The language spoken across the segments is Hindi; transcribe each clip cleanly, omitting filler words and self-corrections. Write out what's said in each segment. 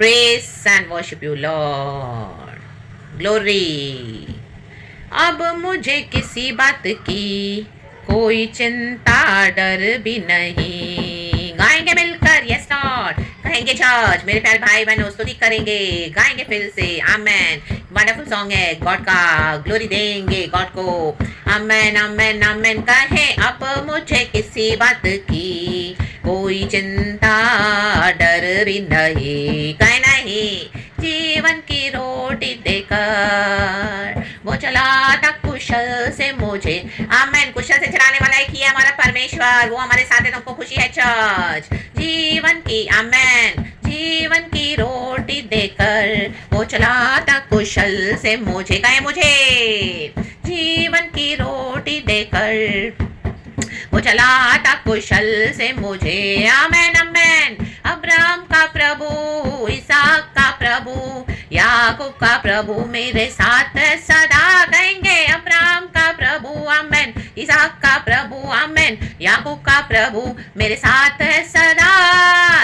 Praise and worship you, Lord. Glory. अब मुझे किसी बात की कोई चिंता डर भी नहीं। गाएंगे मिलकर यस लॉर्ड, कहेंगे चर्च, मेरे प्यारे भाई बहनों स्तुति करेंगे, गाएंगे फिर से आमेन। वंडरफुल सॉन्ग है, गॉड का ग्लोरी देंगे गॉड को। आमेन आमेन आमेन कहें अब मुझे किसी बात की कोई चिंता डर भी नहीं। कहे नहीं जीवन की रोटी देकर वो चलाता कुशल से मुझे। आमेन। कुशल से चलाने वाला एक ही है हमारा परमेश्वर, वो हमारे साथ है, तुमको खुशी है चर्च। जीवन की आमेन, जीवन की रोटी देकर वो चलाता कुशल से मुझे। कहे मुझे जीवन की रोटी देकर वो चलाता कुशल से मुझे। आमेन आमेन। अब्राहम का प्रभु, इसहाक का प्रभु, याकूब का प्रभु मेरे साथ सदा। कहेंगे अब्राहम का प्रभु आमेन, इसहाक का प्रभु आमेन, याकूब का प्रभु मेरे साथ सदा।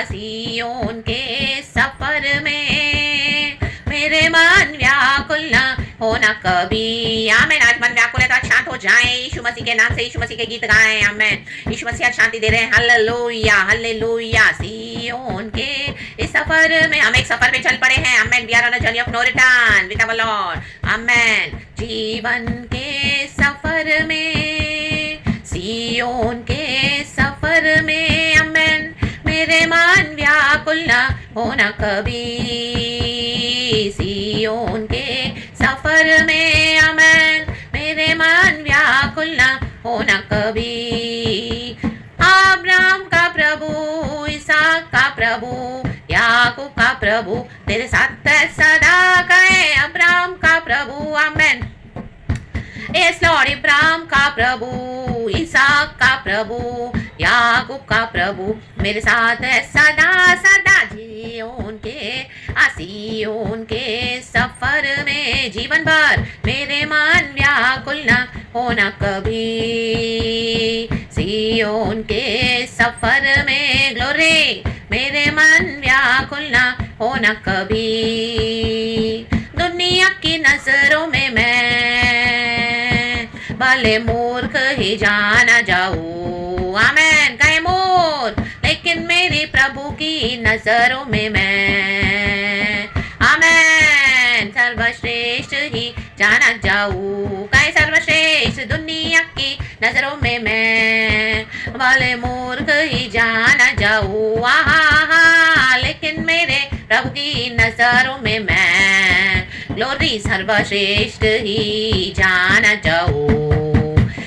सिय्योन के सफर में मेरे मन व्याकुल न होना कभी। आमेन। आज मन व्याकुल है तो आज शांत हो जाए, यीशु मसीह के नाम से यीशु मसीह के गीत गाएं। आमेन। यीशु मसीह आज शांति दे रहे हैं। Hallelujah hallelujah. सिय्योन के इस सफर में हम एक सफर में चल पड़े हैं। Amen. We are on a journey of no return with our lord. Amen. जीवन के सफर में, सिय्योन के सफर में आमेन, मेरे मन व्याकुल न होना कभी। सिय्योन के सफर में आमेन, मेरे मन व्याकुल न होना कभी। अब्राहम का प्रभु, इसहाक का प्रभु, याकूब का प्रभु तेरे साथ सदा। कहे अब्राहम का प्रभु आमेन, यस लॉर्ड। इब्राहिम का प्रभु, इसहाक का प्रभु, याकूब का प्रभु मेरे साथ है सदा सदा। सिय्योन के सफर में जीवन भर मेरे मन व्याकुल न होना कभी। सिय्योन के सफर में ग्लोरी, मेरे मन व्याकुल न होना कभी। दुनिया की नजरों में मैं भले मूर्ख ही जाना जाऊं। आमेन। कहे मूर्ख, लेकिन मेरी प्रभु की नजरों में मैं आमेन सर्वश्रेष्ठ ही जाना जाऊं। कहे सर्वश्रेष्ठ दुनिया की नजरों में मैं भले मूर्ख ही जाना जाऊं। आहा, लेकिन मेरे प्रभु की नजरों में मैं ग्लोरी सर्वश्रेष्ठ ही जाना जाऊं।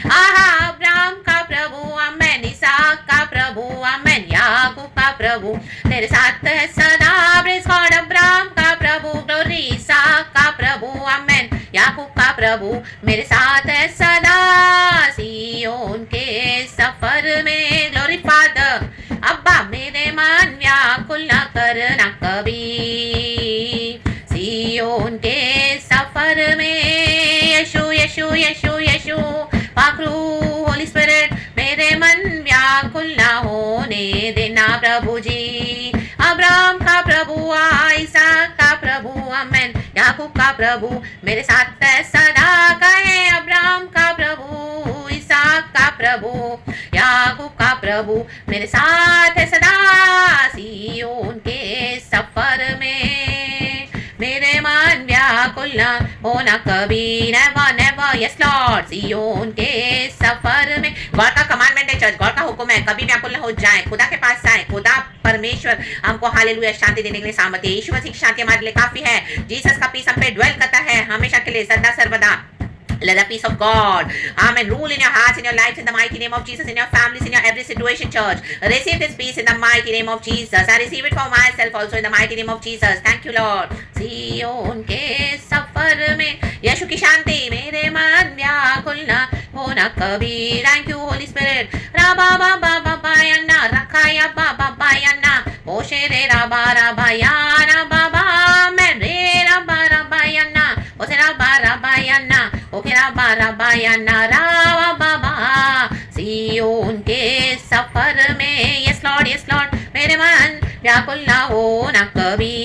आहा, अब्राहम का प्रभु आमेन, इसहाक का प्रभु आमेन, याकूब का प्रभु तेरे साथ है सदा। Praise God. अब्राहम का प्रभु ग्लोरी, इसहाक का प्रभु आमेन, याकूब का प्रभु मेरे साथ है सदा। सिय्योन के सफर में ग्लोरी फादर, अब्बा मेरे मन व्याकुल न करना कभी। सिय्योन के सफर में यीशु यीशु यीशु यीशु पाखरू होली स्पिरिट, मेरे मन व्याकुल न होने देना प्रभु जी। अब्राहम का प्रभु, इसहाक का प्रभु आमेन, याकूब का प्रभु मेरे साथ है सदा। कहे अब्राहम का प्रभु, इसहाक का प्रभु, याकूब का प्रभु मेरे साथ है सदा। सिय्योन के सफर में मेरे मन व्याकुल न होना कभी। Never never yes lord. सिय्योन के सफर में गॉड का कमांडमेंट है चर्च, गॉड का हुक्म है, कभी व्याकुल न हो जाए, खुदा के पास जाए। खुदा परमेश्वर हमको हालेलुया शांति देने के लिए सामर्थ्य है। यीशु मसीह की शांति हमारे लिए काफी है। जीसस का पीस हम पे ड्वेल करता है हमेशा के लिए सदा सर्वदा। Let the peace of God, amen, rule in your hearts, in your lives, in the mighty name of Jesus, in your families, in your every situation, church. Receive this peace in the mighty name of Jesus. I receive it for myself also in the mighty name of Jesus. Thank you, Lord. सिय्योन के सफर में यीशु की शांति, मेरे मन व्याकुल न होना कभी। Thank you, Holy Spirit. Raba baba baba yana, rakaya baba baba yana, oshe re raba raba yana baba, amen re raba raba yana, oshe raba raba yana, okay रबा रबा या नारा बाबा। सिय्योन के सफर में यस लॉर्ड मेरे मन व्याकुल ना हो ना कभी।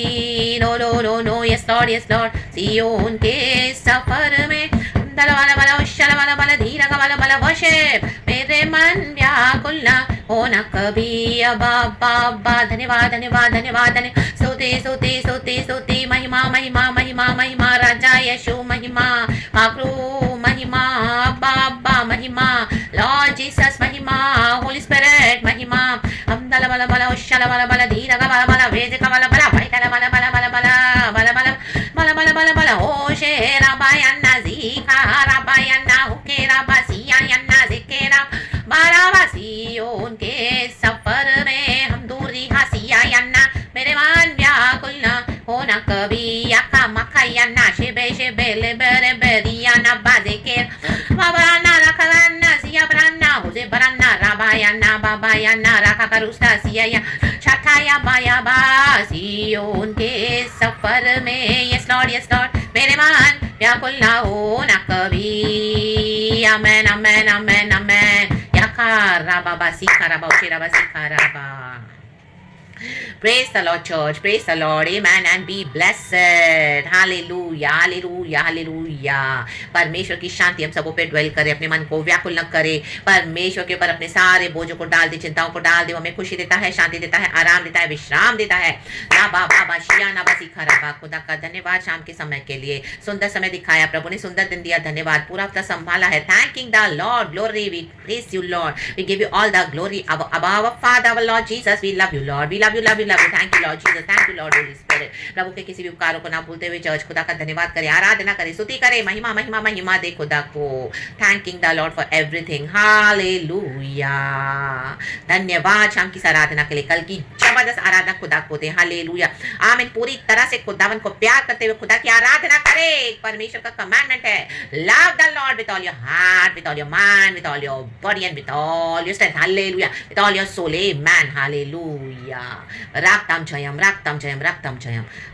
यस लॉर्ड सियोन के सफर में दल वाला वाला उशल वाला वाला धीरा का वाला वाला वर्शिप मेरे मन व्याकुल न होना कभी अब अब्बा धन्यवाद धन्यवाद धन्यवाद स्तुति महिमा महिमा महिमा महिमा राजा यशु महिमा आक्रू महिमा अब्बा महिमा लॉर्ड जीसस महिमा होली स्पिरिट महिमा हम दल वाला वाला उशल वाला वाला धीरा का वाला वेद का वाला भाई का वाला bala o shera bayanna zikara bayanna hukera basiyanna zikera बाराबासियों के सफर में हम दूरी हसियायन्ना मेरे मन व्याकुल न होना कभी यका मखयन्ना शिबे शिबे लेबरे बेरियाना बाजे के बाबराना रखलाना सिया बराना हुजे बराना राबायन्ना बाबायन्ना रखा करुस्ता सिया छठाया बाया बासियों के सफर में यस लॉर्ड मेरे मन व्याकुल न होना कभी आमेन आमेन आमेन आमेन Yakarababa sikaraba uchiraba sikaraba. Praise the Lord, church. Praise the Lord. Amen. And be blessed. Hallelujah. Hallelujah. Hallelujah. परमेश्वर की शांति हम सबों पे ड्वेल करे, अपने मन को व्याकुल न करे, परमेश्वर के ऊपर अपने सारे बोझों को डाल दे, चिंताओं को डाल दे, हमें खुशी देता है, शांति देता है, आराम देता है, विश्राम देता है। ना बाबा शिया ना बसी खराबा। खुदा का धन्यवाद शाम के समय के लिए, सुंदर समय दिखाया, प्रभु ने सुंदर दिन दिया, धन्यवाद, पूरा हफ्ता संभाला है। Thanking the lord, glory, we praise you lord, we give you all the glory of our father our lord Jesus, we love you lord, we love you thank you lord Jesus, thank you lord holy spirit. प्रभु के किसी भी उपकारों को ना भूलते हुए चर्च खुदा का धन्यवाद करे, आराधना करे, स्तुति करे, महिमा महिमा महिमा दे खुदा को। Thanking the Lord for everything. Hallelujah. धन्यवाद शाम की आराधना के लिए, कल की जबरदस्त आराधना खुदा को दे। हालेलुया। आमीन। पूरी तरह से खुदावन को प्यार करते हुए खुदा की आराधना करे। परमेश्वर का कमांडमेंट है, love the lord with all your heart, with all your mind, with all your body and with all your strength. Hallelujah. With all your soul. Amen. Hallelujah. रक्तम जयम।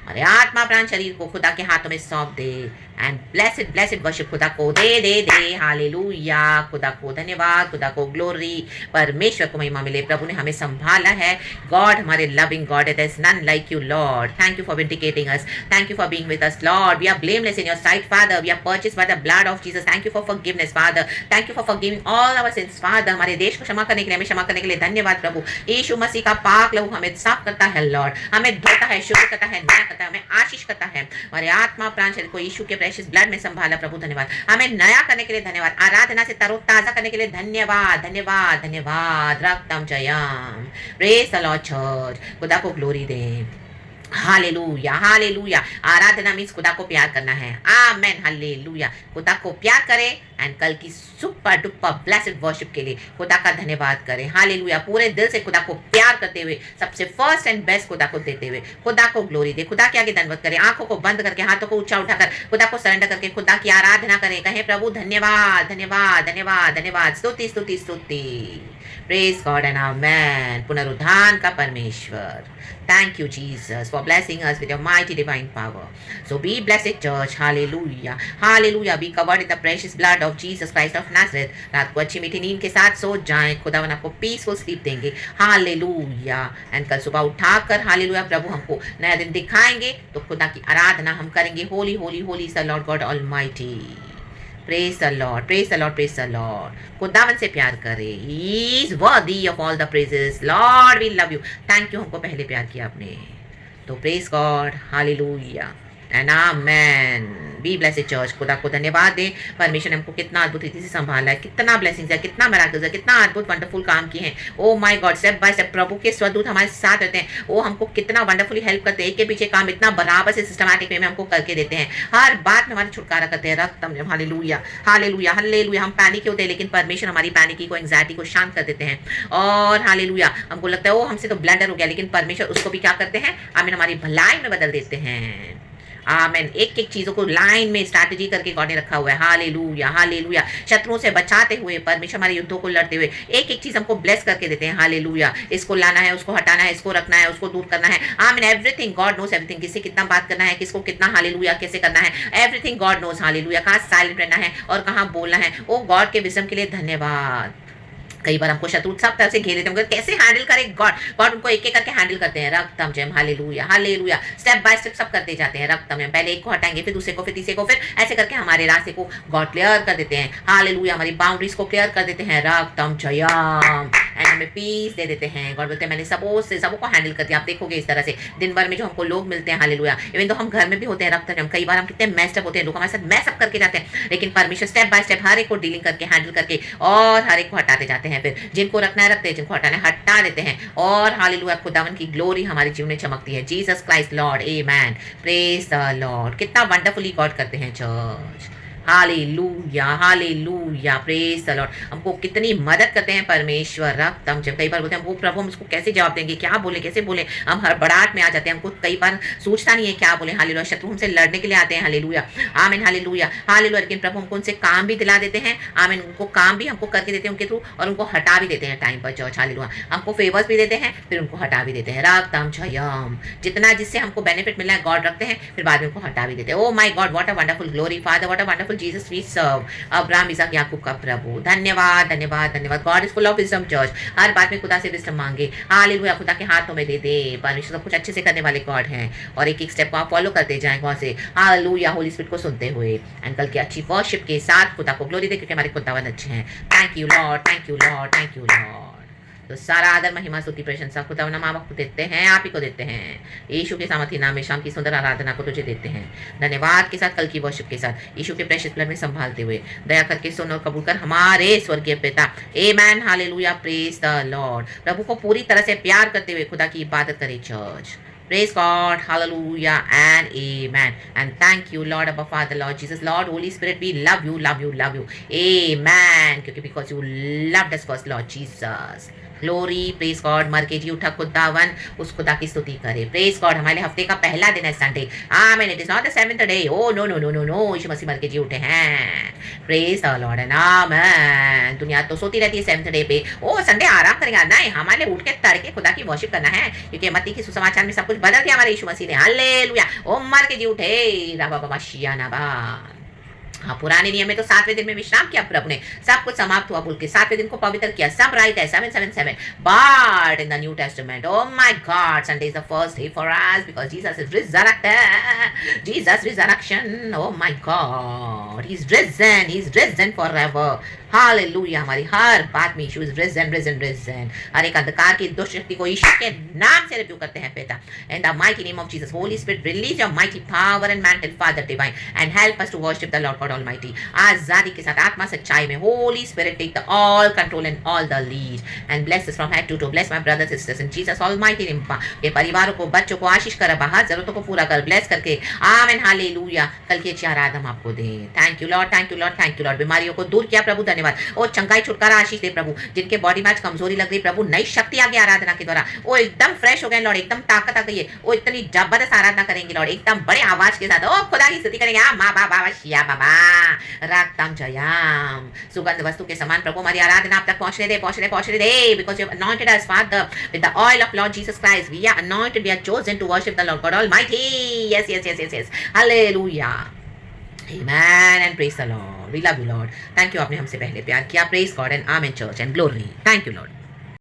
अरे आत्मा प्राण शरीर को खुदा के हाथों में सौंप दे एंड ब्लेसेड वर्शिप खुदा को दे। हालेलुया। खुदा को धन्यवाद, खुदा को ग्लोरी, परमेश्वर को महिमा मिले। प्रभु ने हमें संभाला है। गॉड हमारे लविंग गॉड है, there is none like you lord. Thank you for vindicating us, thank you for being with us lord. We are blameless in your sight father, we are purchased by the blood of Jesus. Thank you for forgiveness father, thank you for forgiving all our sins father. हमारे देश को क्षमा करने के लिए, हमें क्षमा करने के लिए धन्यवाद प्रभु। यीशु मसीह का पाक लहू हमें साफ करता है लॉर्ड, हमें धोता है, शुद्ध करता है, न्याय करता है, हमें आशीष करता है। हमारे आत्मा प्राण शरीर को यीशु के प्रेशियस ब्लड में संभाला प्रभु, धन्यवाद। हमें नया करने के लिए धन्यवाद, आराधना से तरोताजा करने के लिए धन्यवाद धन्यवाद धन्यवाद। रक्तम जयम। Praise the lord church. खुदा को ग्लोरी दे। Hallelujah hallelujah. आराधना मीन्स खुदा को प्यार करना है। आमेन। हालेलुया। खुदा को प्यार करें एंड कल की सुपर डुपर ब्लेस्ड वर्शिप के लिए खुदा का धन्यवाद करें। हालेलुया। पूरे दिल से खुदा को प्यार करते हुए, सबसे फर्स्ट एंड बेस्ट खुदा को देते हुए खुदा को ग्लोरी दे। खुदा के आगे धन्यवाद करें, आंखों को बंद करके, हाथों को ऊंचा उठाकर खुदा को सरेंडर करके खुदा की आराधना करें। कहें प्रभु धन्यवाद धन्यवाद धन्यवाद धन्यवाद, स्तुति स्तुति स्तुति। प्रेज गॉड एंड आमेन। पुनरुद्धान का परमेश्वर, thank you Jesus for blessing us with your mighty divine power. So be blessed church. Hallelujah hallelujah. Be covered in the precious blood of Jesus Christ of Nazareth. रात को अच्छी मीठी नींद के साथ सो जाएं, खुदावन आपको पीसफुल स्लीप देंगे। हालेलुया। एंड कल सुबह उठाकर हालेलुया प्रभु हमको नया दिन दिखाएंगे तो खुदा की आराधना हम करेंगे। Holy holy holy is the Lord God almighty. Praise the Lord praise the Lord praise the Lord. खुदावन से प्यार करे, he is worthy of all the praises. Lord we love you. Thank you, हमको पहले प्यार किया आपने। तो praise God. Hallelujah and amen. Be blessed church. खुदा को धन्यवाद दे, परमेश्वर ने हमको कितना अद्भुत रीति से संभाला है, कितना ब्लेसिंग्स है, कितना मिराकल्स है, कितना अद्भुत वंडरफुल काम किए हैं। Oh my God, step by step प्रभु के स्वदूत हमारे साथ रहते हैं। वो हमको कितना वंडरफुली हेल्प करते हैं, एक के पीछे काम इतना बराबर से सिस्टमैटिक वे में हमको करके देते हैं। हर बात में हमारी छुटकारा करते हैं। रक्तम। Hallelujah hallelujah hallelujah. हम पैनिक होते हैं लेकिन परमेश्वर हमारी पैनिकी को, एंग्जाइटी को शांत कर देते हैं। और हालेलुया, हमको लगता है वो हमसे तो ब्लंडर हो गया, लेकिन परमेश्वर उसको भी क्या करते हैं, आमीन, हमारी भलाई में बदल देते हैं। आमेन। एक एक चीजों को लाइन में स्ट्रैटेजी करके गॉड ने रखा हुआ है। Hallelujah hallelujah. शत्रुओं से बचाते हुए परमेश्वर हमारे युद्धों को लड़ते हुए एक एक चीज हमको ब्लेस करके देते हैं। हालेलुया। इसको लाना है, उसको हटाना है, इसको रखना है, उसको दूर करना है। आमीन। Everything God knows everything. किससे कितना बात करना है, किसको कितना हालेलुया कैसे करना है, एवरीथिंग गॉड नोस। हालेलुया। कहाँ साइलेंट रहना है और कहाँ बोलना है। ओ गॉड के विजडम के लिए धन्यवाद। कई बार हमको शत्रु सब तरह से घेर लेते हैं, कैसे हैंडल करें गॉड, गॉड उनको एक एक करके हैंडल करते हैं। रक्तम जयम, hallelujah hallelujah, step by step सब करते जाते हैं। रक्तम जयम, पहले एक को हटाएंगे, फिर दूसरे को, फिर तीसरे को, फिर ऐसे करके हमारे रास्ते को गॉड क्लियर कर देते हैं। हालेलुया, हमारी बाउंड्रीज को क्लियर कर देते हैं। रक्तम जयम, एंड हमें पीस दे देते हैं। गॉड बोलते हैं मैंने सबको हैंडल कर दिया। आप देखोगे इस तरह से दिन भर में जो हमको लोग मिलते हैं, हालेलुया, इवन तो हम घर में भी होते हैं रक्तम जयम, कई बार हम कितने मैस्ड अप होते हैं, लोग हमारे साथ मैस अप करके जाते हैं, लेकिन परमेश्वर स्टेप बाय स्टेप हर एक को डीलिंग करके हैंडल करके और हर एक को हटाते जाते हैं। फिर जिनको रखना है रखते हैं, जिनको हटाना है हटा देते हैं। और हालेलुया, खुदावन की ग्लोरी हमारे जीवन में चमकती है। Jesus Christ Lord, amen, praise the Lord. कितना वंडरफुली गॉड करते हैं church. Hallelujah hallelujah, praise the Lord. हमको कितनी मदद करते हैं परमेश्वर। रक्तम जब कई बार बोलते हैं वो प्रभु हम इसको कैसे जवाब देंगे, क्या बोले कैसे बोले, हम हड़बड़ाहट में आ जाते हैं, हमको कई बार सोचता नहीं है क्या बोले। हालेलुया, शत्रु हमसे लड़ने के लिए आते हैं, हालेलुया आमीन हालेलुया हालेलुया, लेकिन प्रभु हमको उनसे काम भी दिला देते हैं, आमीन, उनको काम भी हमको करके देते हैं उनके थ्रू, और उनको हटा भी देते हैं टाइम पर चर्च। हालेलुया, हमको फेवर्स भी देते हैं, फिर उनको हटा भी देते हैं। रक्तम जयम, जितना जिससे हमको बेनिफिट मिलना है गॉड रखते हैं, फिर बाद में उनको हटा भी देते हैं। Oh my God, what a wonderful glory father, what a wonderful Jesus we serve. अब्राहम इसहाक याकूब का प्रभु, धन्यवाद धन्यवाद धन्यवाद। God is full of wisdom church. हर बात में खुदा से विजडम मांगे। हालेलुया, खुदा के हाथों में दे दे। परमेश्वर सब कुछ अच्छे से करने वाले गॉड हैं, और एक एक स्टेप को आप फॉलो करते जाएं गॉड से। हालेलुया, होली स्पिरिट को सुनते हुए एंड कल की अच्छी वर्शिप के साथ खुदा को ग्लोरी दे, क्योंकि हमारे खुदावन अच्छे हैं। Thank you lord, thank you lord, thank you Lord. तो सारा आदर महिमा स्तुति प्रशंसा खुदावन माँ बाप को देते हैं, आप ही को देते हैं। यीशु के सामर्थी नाम में शाम की सुंदर आराधना को तुझे देते हैं, धन्यवाद के साथ, कल की वर्शिप के साथ, यीशु के प्रेशियस ब्लड में संभालते हुए दया करके सुन और कबूल कर हमारे स्वर्गीय पिता। Amen hallelujah, praise the lord. प्रभु को पूरी तरह से प्यार करते हुए खुदा की इबादत करे church. Praise God, hallelujah and amen. And thank you Lord, above Father, Lord Jesus, Lord, Holy Spirit, we love you, love you, love you. Amen. Because you loved us first, Lord Jesus. Glory, praise God. मर के जी उठा खुदावन, उस खुदा की स्तुति करे। प्रेज गॉड, हमारे हफ्ते का पहला दिन है Sunday. Amen, it is not the seventh day. Oh no no no no no, यीशु मसीह मर के जी उठे हैं। Praise the lord and amen. दुनिया तो सोती रहती है सेवेंथ डे पे, ओ संडे आराम करेंगे। नहीं, हमारे उठ के तड़के खुदा की वर्शिप करना है, क्योंकि मत्ती की सुसमाचार में सब कुछ बदल दिया हमारे यीशु मसीह ने। हालेलुया, ओ मर के जी उठे, राबा बाबा शियाना बा। हाँ, पुराने नियम में तो 7वें दिन में विश्राम किया प्रभु ने, सब कुछ समाप्त हुआ बोल के 7वें दिन को पवित्र किया, सब राइट है 777। But in the New Testament, oh my God, Sunday is the first day for us because Jesus is resurrected. Jesus resurrection, oh my God, he is risen forever. Hallelujah, हमारी हर बात में यीशु इज रिजन रिजन रिजन। हर एक अंधकार की दुष्ट शक्ति को यीशु के नाम से रिप्यू करते हैं पिता। In the mighty name of Jesus, Holy Spirit, release your mighty power and mantle father divine and help us to worship the Lord God almighty. आजादी के साथ, आत्मा सच्चाई में, Holy Spirit take the all control and all the lead and bless us from head to toe. Bless my brothers sisters in Jesus almighty name. ये परिवारों को, बच्चों को आशीष कर, बाहर जरूरतों को पूरा कर, ब्लेस करके। आमीन हालेलुया। कल की अच्छी आराधना हम आपको दें। Thank you lord, thank you lord, thank you Lord. बीमारियों को दूर किया प्रभु, धन्यवाद। और चंगाई छुटकारा आशीष दे प्रभु। जिनके बॉडी में आज कमजोरी लग रही प्रभु, नई शक्ति आ गई आराधना के द्वारा, वो एकदम फ्रेश हो गए लॉर्ड, एकदम ताकत आ गई है, वो इतनी जबरदस्त आराधना करेंगे लॉर्ड, एकदम बड़े आवाज के साथ ओ खुदा की स्तुति करेंगे। माँ बाबा शिया बाबा रक्तम जयाम। सुगंध वस्तु के समान प्रभु हमारी आराधना आप तक पहुंचने दे, पहुंचने पहुंचने दे, because you have anointed us Father with the oil of Lord Jesus Christ. We are anointed, we are chosen to worship the Lord God Almighty. Yes, yes, yes, yes, yes. Hallelujah. Amen and praise the Lord. We love you Lord. Thank you, आपने हमसे पहले प्यार किया. Praise God and Amen Church and glory. Thank you Lord.